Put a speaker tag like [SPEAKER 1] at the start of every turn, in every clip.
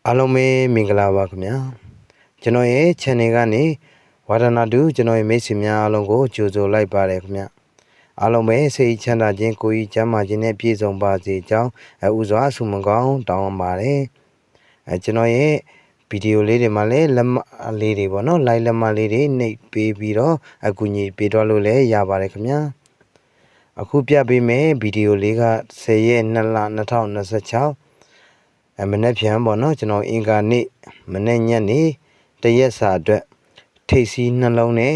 [SPEAKER 1] အားလုံးပဲမင်္ဂလာပါခင်ဗျာကျွန်တော်ရဲ့ channel ကနေဝါဒနာတူကျွန်တော်ရဲ့မိတ်ဆွေများအားလုံးကိုကြိုဆိုလိုက်ပါတယ်ခင်ဗျာအားလုံးပဲစိတ်ချမ်းသာခြင်းကိုယ်ကြီးကျန်းမာခြင်းနဲ့ပြည့်စုံပါစေကြောင်းဥစွာဆုမကောင်းတောင်းပါတယ်ကျွန်တော်ရဲ့ဗီဒီယိုလေးတွေမှာလည်းလက်မလေးတွေပေါ့နော် like လက်မလေးတွေနှိပ်ပေးပြီးတော့အကူအညီပေးတော့လို့လည်းရပါတယ်ခင်ဗျာအခုပြပေးမယ်ဗီဒီယိုလေးက10ရက်2လ2026မနေ့ပြန်ပေါ့နော်ကျွန်တော်အင်္ဂါနေ့မနေ့ညနေတရက်စာအတွက်ထိပ်စီးနှလုံးနဲ့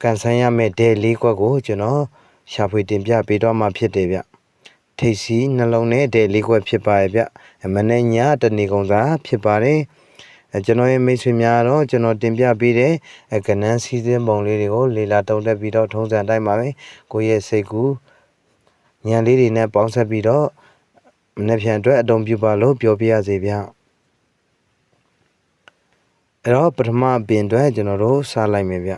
[SPEAKER 1] ကန်ဆန်းရမယ့်ဒဲလေးခွက်ကိုကျွန်တော်ရှာဖွေတင်ပြပေးတော့မှဖြစ်တယ်ဗျထိပ်စီးနှလုံးနဲ့ဒဲလေးခွက်ဖြစ်ပါရဲ့ဗျမနေ့ညတနေ့ကုန်စာဖြစ်ပါတယ်ကျွန်တော်ရဲ့မိတ်ဆွေများတော့ကျွန်တော်တင်ပြပေးတဲ့ကဏ္ဍစီစဉ်ပုံလေးတွေကိုလေလာတုံးတက်ပြီးတော့ထုံးစံတိုင်းပါပဲကိုယ့်ရဲ့စိတ်ကူးဉာဏ်လေးတွေနဲ့ပေါင်းဆက်ပြီးတော့မနေ့ပြန်အတွက်အတုံးပြပါလို့ပြောပြရစေဗျအဲ့တော့ပထမပင်အတွက်ကျွန်တော်တို့စလိုက်မယ်ဗျ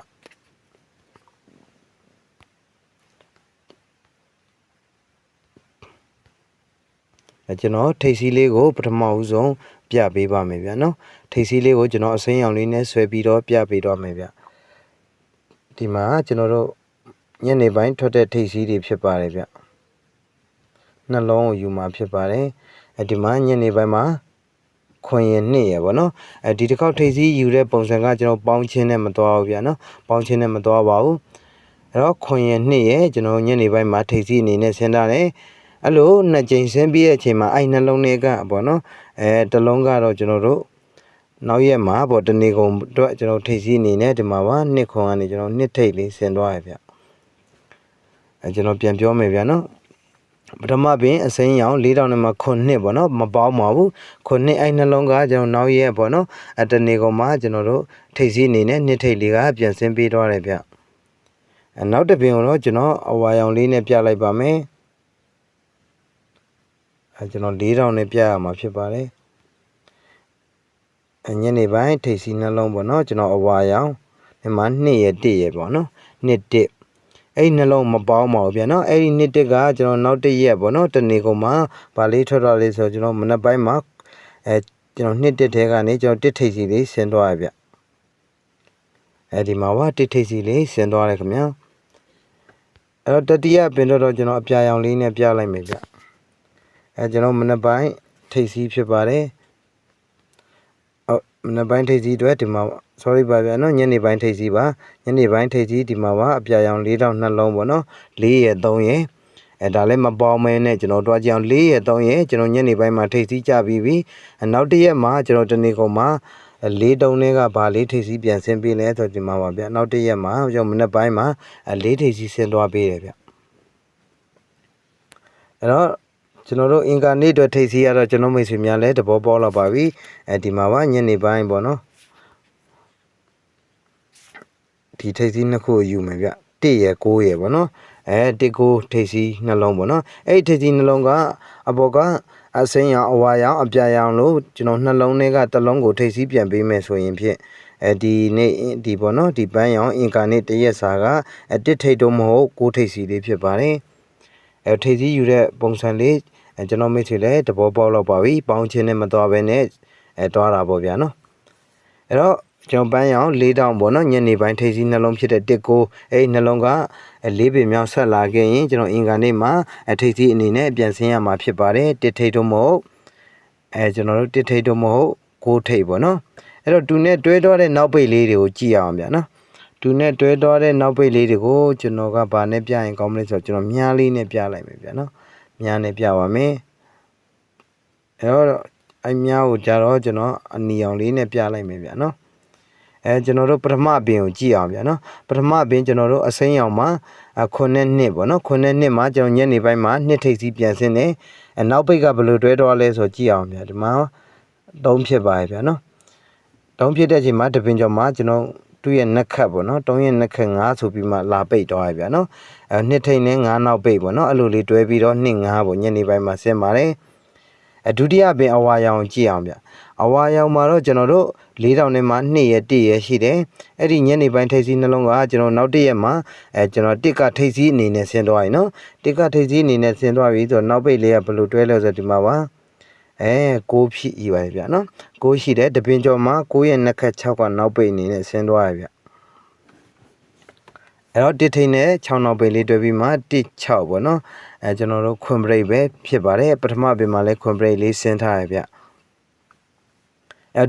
[SPEAKER 1] ကျွန်တော်ထိပ်စီးလေးကိုပထမဦးဆုံးပြပေးပါမယ်ဗျနော်ထိပ်စီးလေးကိုကျွန်တော်အစိမ်းရောင်လေးနဲ့ဆွဲပြီးတော့ပြပေးတော့မယ်ဗျဒီမှာကျွန်တော်တို့ညနေပိုင်းထွက်တဲ့ထိပ်စီးတွေဖြစ်ပါတယ်ဗျနှလုံးကိုယူမှာဖြစ်ပါတယ်ဒီမှာညနေပိုင်းမှာခွင်ရင်2ရယ်ပေါ့နော်ဒီတစ်ခေါက်ထိပ်စီးယူတဲ့ပုံစံကကျွန်တော်ပေါင်းချင်းနဲ့မသွားဘူးဗျာနော်ပေါင်းချင်းနဲ့မသွားပါဘူးအဲ့တော့ခွင်ရင်2ရယ်ကျွန်တော်ညနေပိုင်းမှာထိပ်စီးအနေနဲ့ဆင်းထားတယ်အဲ့လို2ကြိမ်ဆင်းပြီးတဲ့အချိန်မှာအဲ့နှလုံးတွေကပေါ့နော်တစ်လုံးကတော့ကျွန်တော်တို့နောက်ရက်မှာပေါ့တနေ့ကုန်အတွက်ကျွန်တော်ထိပ်စီးအနေနဲ့ဒီမှာပါ2ခွန်ကနေကျွန်တော်2ထိပ်လေးဆင်းသွားရဗျကျွန်တော်ပြန်ပြောမယ်ဗျာနော်ပထမပင်အစိမ်းရောင်4000နဲ့မှ9ပေါ့နော်မပေါင်းပါဘူး9အဲ့နှလုံးကကျွန်တော်နောက်ရက်ပေါ့နော်တနေ့ကုန်မှာကျွန်တော်တို့ထိပ်စီးအနေနဲ့2ထိပ်လေးကပြန်ဆင်းပေးသွားတယ်ဗျနောက်တစ်ပင်ကိုတော့ကျွန်တော်အဝါရောင်လေးနဲ့ပြလိုက်ပါမယ်ကျွန်တော်4000နဲ့ပြရမှာဖြစ်ပါတယ်ညနေပိုင်းထိပ်စီးနှလုံးပေါ့နော်ကျွန်တော်အဝါရောင်ဒီမှာ2ရ1ရပေါ့နော်2 1အဲ့နှလုံးမပေါင်းပါဘူးဗျာနော်အဲ့ဒီနှစ်တက်ကကျွန်တော်နောက်တစ်ရက်ပေါ့နော်တနေ့ကုန်မှာဗာလေးထွက်တော့လေးဆိုကျွန်တော်မနက်ပိုင်းမှာကျွန်တော်နှစ်တက်ထဲကနေကျွန်တော်တစ်ထိပ်စီလေးဆင်းသွားရဗျအဲ့ဒီမှာတစ်ထိပ်စီလေးဆင်းသွားတယ်ခင်ဗျာအဲ့တော့တတိယပင်တော့ကျွန်တော်အပြာရောင်လေးနဲ့ပြလိုက်မယ်ဗျကျွန်တော်မနက်ပိုင်းထိပ်စီဖြစ်ပါတယ်မနက်ပိုင်းထိပ်စီအတွက်ဒီမှာ sorry ပါဗျာနော်ညနေပိုင်းထိပ်စီပါညနေပိုင်းထိပ်စီဒီမှာအပြာရောင်4000နှလုံးပေါ့နော်4ရ3ရဒါလည်းမပေါင်းမဲနဲ့ကျွန်တော်တွားကြအောင်4ရ3ရကျွန်တော်ညနေပိုင်းမှာထိပ်စီကြပြီးပြီနောက်တစ်ရက်မှာကျွန်တော်တနေ့ကုန်မှာ4တုံးလေးကဗာလေးထိပ်စီပြန်ဆင်းပေးလဲဆိုဒီမှာပါဗျာနောက်တစ်ရက်မှာကျွန်တော်မနက်ပိုင်းမှာ4ထိပ်စီဆင်းသွားပေးတယ်ဗျအဲ့တော့ကျွန်တော်တို့အင်္ဂါနေ့အတွက်ထိပ်စီရတော့ကျွန်တော်မိတ်ဆွေများလည်းတဘောပေါလောက်ပါပြီဒီမှာညနေပိုင်းပေါ့နော်ဒီထိပ်စီးနှစ်ခုယူမယ်ဗျ1ရ9ရပေါ့နော်1 9ထိပ်စီးနှလုံးပေါ့နော်အဲ့ထိပ်စီးနှလုံးကအပေါ်ကအစိမ်းရောင်အဝါရောင်အပြာရောင်လို့ကျွန်တော်နှလုံးတွေကတစ်လုံးကိုထိပ်စီးပြန်ပေးမယ်ဆိုရင်ဖြင့်ဒီနေ့ဒီပေါ့နော်ဒီပန်းရောင်အင်္ဂါနေ့တရက်စာက1ထိပ်တော့မဟုတ်9ထိပ်စီးလေးဖြစ်ပါတယ်ထိပ်စီးယူတဲ့ပုံစံလေးကျွန်တော်မိတ်ဆွေလည်းတဘောပေါက်လောက်ပါပြီပေါင်းချင်းနဲ့မသွားဘဲနဲ့တွားတာပေါ့ဗျာနော်အဲ့တော့ကျွန်တော်ပန်းရောင်4000ပေါ့နော်ညနေပိုင်းထိပ်စီးနှလုံးဖြစ်တဲ့19အဲ့နှလုံးက4ပင်မြောက်ဆက်လာခဲ့ရင်ကျွန်တော်အင်္ဂါနေ့မှာထိပ်စီးအနေနဲ့ပြန်ဆင်းရမှာဖြစ်ပါတယ်1ထိပ်တော့မဟုတ်ကျွန်တော်တို့1ထိပ်တော့မဟုတ်9ထိပ်ပေါ့နော်အဲ့တော့တူနဲ့တွဲတော့တဲ့နောက်ပိတ်လေးတွေကိုကြည့်အောင်ဗျာနော်တူနဲ့တွဲတော့တဲ့နောက်ပိတ်လေးတွေကိုကျွန်တော်ကဗာနဲ့ပြရင်ကောင်းမလဲဆိုတော့ကျွန်တော်မြားလေးနဲ့ပြလိုက်မယ်ဗျာနော်မြားနဲ့ပြပါမယ်အဲ့တော့အမြားကိုကြတော့ကျွန်တော်အနီအောင်လေးနဲ့ပြလိုက်မယ်ဗျာနော်ကျွန်တော်တို့ပထမပင်ကိုကြည့်အောင်ဗျာနော်ပထမပင်ကျွန်တော်တို့အစိမ်းရောင်မှာ9နှစ်ပေါ့နော်9နှစ်မှာကျွန်တော်ညနေပိုင်းမှာ2ထိပ်စီးပြန်ဆင်းတယ်နောက်ပိတ်ကဘယ်လိုတွဲတော့လဲဆိုကြည့်အောင်ဗျာဒီမှာ3ဖြစ်ပါရဲ့ဗျာနော်3ဖြစ်တဲ့အချိန်မှာတပင်ကျော်မှာကျွန်တော်သူ့ရဲ့နှက်ခတ်ပေါ့နော်3ရဲ့နှက်ခတ်5ဆိုပြီးမှလာပိတ်တော့ရဗျာနော်2ထိပ်နဲ့5နောက်ပိတ်ပေါ့နော်အဲ့လိုလေးတွဲပြီးတော့2 5ပေါ့ညနေပိုင်းမှာဆင်းပါတယ်ဒုတိယပင်အဝါရောင်ကြည့်အောင်ဗျအဝါရောင်မှာတော့ကျွန်တော်တို့4000နဲ့မှ2ရ1ရရှိတယ်အဲ့ဒီညနေပိုင်းထိပ်စီးနှလုံးကကျွန်တော်နောက်တစ်ရက်မှာကျွန်တော်တစ်ကထိပ်စီးအနေနဲ့ဆင်းသွားပြီနော်တစ်ကထိပ်စီးအနေနဲ့ဆင်းသွားပြီဆိုတော့နောက်ပိတ်လေးကဘယ်လိုတွဲလဲဆိုဒီမှာပါ 6ဖြစ်ရပါတယ်ဗျနော်6ရှိတယ်တပင်ကျော်မှာ9ရဲ့နှစ်ခက်6ကနောက်ပိတ်အနေနဲ့ဆင်းသွားရဗျအဲ့တော့တစ်ထိန်နဲ့6နောက်ပိတ်လေးတွဲပြီးမှ1 6ပေါ့နော်ကျွန်တော်တို့ခွန်ဘရိတ်ပဲဖြစ်ပါတယ်ပထမပင်မှာလည်းခွန်ဘရိတ်လေးဆင်းထားရဗျ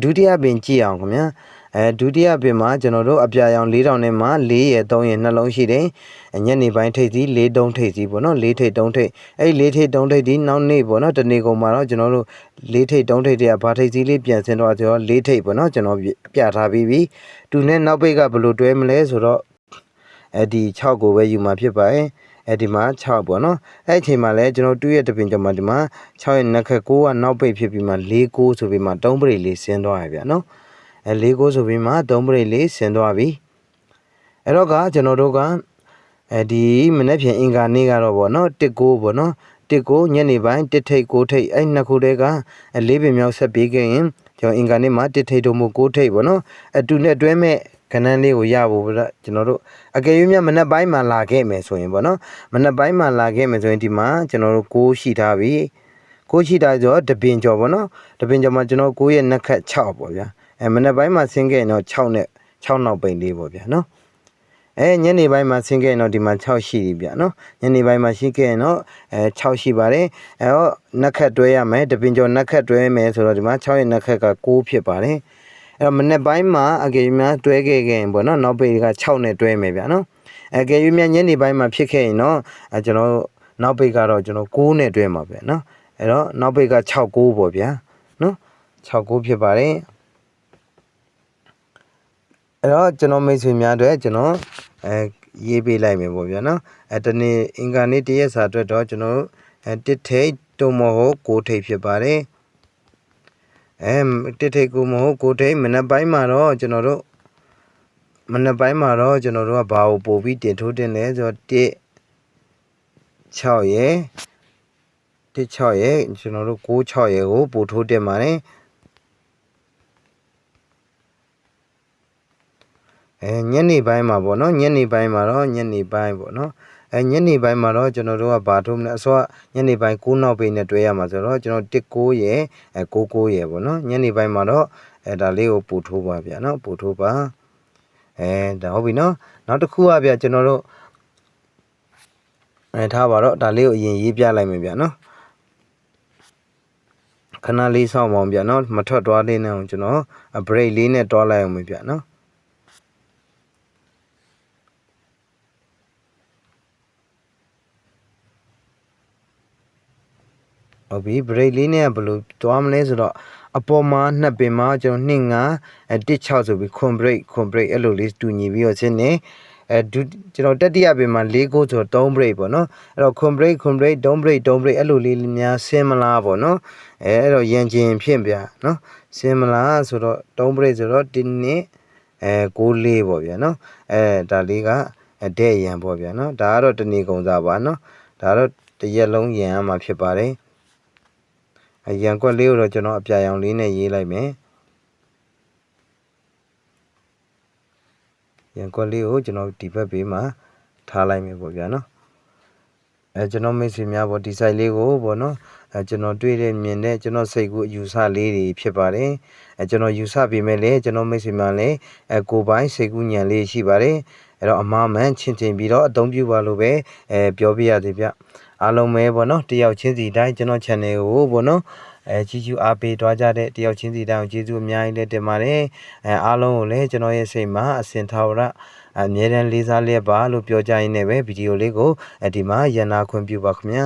[SPEAKER 1] ဒုတိယပင်ကြည့်အောင်ခင်ဗျာဒုတိယပင်မှာကျွန်တော်တို့အပြာရောင်4000နဲ့မှ4ရယ်3ရယ်နှလုံးရှိတယ်ညနေပိုင်းထိပ်စီ4 3ထိပ်စီပေါ့နော်4ထိပ်3ထိပ်အဲ့4ထိပ်3ထိပ်ဒီနောက်နေ့ပေါ့နော်တနေ့ကုန်မှာတော့ကျွန်တော်တို့4ထိပ်3ထိပ်တည်းကဘာထိပ်စီလေးပြန်ဆင်းတော့ဆိုတော့4ထိပ်ပေါ့နော်ကျွန်တော်ပြထားပြီးပြီသူနဲ့နောက်ပိတ်ကဘယ်လိုတွဲမလဲဆိုတော့ဒီ6ကိုပဲယူမှာဖြစ်ပါတယ်ဒီမှာ6ပေါ့နော်အဲ့အချိန်မှာလဲကျွန်တော်2ရဲ့တပင်ကျော်မှာဒီမှာ6ရဲ့နှစ်ခက်9ကနောက်ပိတ်ဖြစ်ပြီးမှ4 9ဆိုပြီးမှ3ပရိတ်လေးဆင်းသွားရဗျနော်4 9ဆိုပြီးမှ3ပရိတ်လေးဆင်းသွားပြီအဲ့တော့ကကျွန်တော်တို့ကဒီမနေ့ဖြန်အင်္ဂါနေ့ကတော့ဗောနော်1 9ဗောနော်1 9ညနေပိုင်း1ထိပ်9ထိပ်အဲ့နှစ်ခုတည်းက4ပင်မြောက်ဆက်ပြီးခဲ့ရင်ကျွန်တော်အင်္ဂါနေ့မှာ1ထိပ်တို့မို့9ထိပ်ဗောနော်တူနဲ့တွဲမဲ့ကဏ္ဍလေးကိုရဖို့ဗျကျွန်တော်တို့အကယ်၍မြတ်မနက်ပိုင်းမှာလာခဲ့မယ်ဆိုရင်ပေါ့နော်မနက်ပိုင်းမှာလာခဲ့မယ်ဆိုရင်ဒီမှာကျွန်တော်တို့6ရှိထားပြီ6ရှိထားဆိုတော့တပင်ကျော်ပေါ့နော်တပင်ကျော်မှာကျွန်တော်9ရဲ့နှစ်ခက်6ပေါ့ဗျာမနက်ပိုင်းမှာဆင်းခဲ့ရင်တော့6နဲ့6နောက်ပိန်လေးပေါ့ဗျာနော်ညနေပိုင်းမှာဆင်းခဲ့ရင်တော့ဒီမှာ6ရှိပြီဗျာနော်ညနေပိုင်းမှာရှိခဲ့ရင်တော့6ရှိပါတယ်တော့နှစ်ခက်တွဲရမယ်တပင်ကျော်နှစ်ခက်တွဲမယ်ဆိုတော့ဒီမှာ6ရဲ့နှစ်ခက်က9ဖြစ်ပါတယ်အဲ့တော့မနေ့ပိုင်းမှာအကယ်၍များတွဲခဲ့ရင်ပေါ့နော်နောက်ပိတ်က6နဲ့တွဲမယ်ဗျာနော်အကယ်၍များညနေပိုင်းမှာဖြစ်ခဲ့ရင်တော့ကျွန်တော်နောက်ပိတ်ကတော့ကျွန်တော်9နဲ့တွဲမှာဗျာနော်အဲ့တော့နောက်ပိတ်က6 9ပေါ့ဗျာနော်6 9ဖြစ်ပါတယ်အဲ့တော့ကျွန်တော်မိတ်ဆွေများအတွက်ကျွန်တော်ရေးပေးလိုက်မယ်ပေါ့ဗျာနော်တနေ့အင်္ဂါနေ့တရက်စာအတွက်တော့ကျွန်တော်1ထိပ်တုံမဟုတ်9ထိပ်ဖြစ်ပါတယ်1ထိပ်9မဟုတ်9ထိပ်မနက်ပိုင်းမှာတော့ကျွန်တော်တို့ကဘာကိုပို့ပြီးတင်ထိုးတင်လဲဆိုတော့1 6ရယ်1 6ရယ်ကျွန်တော်တို့9 6ရယ်ကိုပို့ထိုးတင်ပါတယ်ညနေပိုင်းမှာပေါ့နော်ညနေပိုင်းပေါ့နော်ညနေပိုင်းမှာတော့ကျွန်တော်တို့ကဘာထိုးမလဲအစောညနေပိုင်း9နောက်ပိတ်နဲ့တွဲရမှာဆိုတော့ကျွန်တော်1 9ရယ်9 9ရယ်ပေါ့နော်ညနေပိုင်းမှာတော့ဒါလေးကိုပို့ထိုးပါဗျာနော်ပို့ထိုးပါဒါဟုတ်ပြီနော်နောက်တစ်ခုကဗျာကျွန်တော်တို့ထားပါတော့ဒါလေးကိုအရင်ရေးပြလိုက်မယ်ဗျာနော်ခဏလေးစောင့်ပါအောင်ဗျာနော်မထွက်သွားသေးနဲ့အောင်ကျွန်တော် break လေးနဲ့တွားလိုက်အောင်ဗျာနော်ဟုတ်ပြီ break လေးနဲ့ဘယ်လိုတွားမလဲဆိုတော့အပေါ်မှာနှစ်ပင်မှာကျွန်တော်2 5 1 6ဆိုပြီးခွန် break အဲ့လိုလေးတူညီပြီးတော့ချင်းနေကျွန်တော်တတိယပင်မှာ4 9ဆိုတော့3 break ပေါ့နော်အဲ့တော့ခွန် break 3 break အဲ့လိုလေးများဆင်းမလားပေါ့နော်အဲ့တော့ရန်ကျင်ဖြစ်ဗျာနော်ဆင်းမလားဆိုတော့3 break ဆိုတော့1နဲ့9 4ပေါ့ဗျာနော်ဒါလေးကတဲ့ရန်ပေါ့ဗျာနော်ဒါကတော့တဏီကုံစားပါနော်ဒါတော့တရက်လုံးရန်ရမှာဖြစ်ပါတယ်ရန်ကွက်လေးကိုတော့ကျွန်တော်အပြာရောင်လေးနဲ့ရေးလိုက်မယ်ရန်ကွက်လေးကိုကျွန်တော်ဒီဘက်ဘေးမှာထားလိုက်မယ်ပေါ့ဗျာနော်ကျွန်တော်မိတ်ဆွေများပေါ့ဒီ site လေးကိုပေါ့နော်ကျွန်တော်တွေ့တဲ့မြင်တဲ့ကျွန်တော်စိတ်ကူအယူဆလေးတွေဖြစ်ပါတယ်ကျွန်တော်ယူဆပြီးမဲ့လေကျွန်တော်မိတ်ဆွေများလည်းကိုပိုင်းစိတ်ကူညံလေးရှိပါတယ်အဲ့တော့အမှားမှန်ချင်းချင်းပြီးတော့အသုံးပြုပါလို့ပဲပြောပြရသေးဗျအားလုံးပဲပေါ့နော်တယောက်ချင်းစီတိုင်းကျွန်တော် channel ကိုပေါ့နော်ကြီးကျူအားပေးသွားကြတဲ့တယောက်ချင်းစီတိုင်းကိုကျေးဇူးအများကြီးလည်းတင်ပါတယ်အားလုံးကိုလည်းကျွန်တော်ရဲ့စိတ်မှာအစဉ်ထာဝရအမြဲတမ်းလေးစားလျက်ပါလို့ပြောကြရင်းနဲ့ပဲဗီဒီယိုလေးကိုဒီမှာရန်နာခွင့်ပြုပါခင်ဗျာ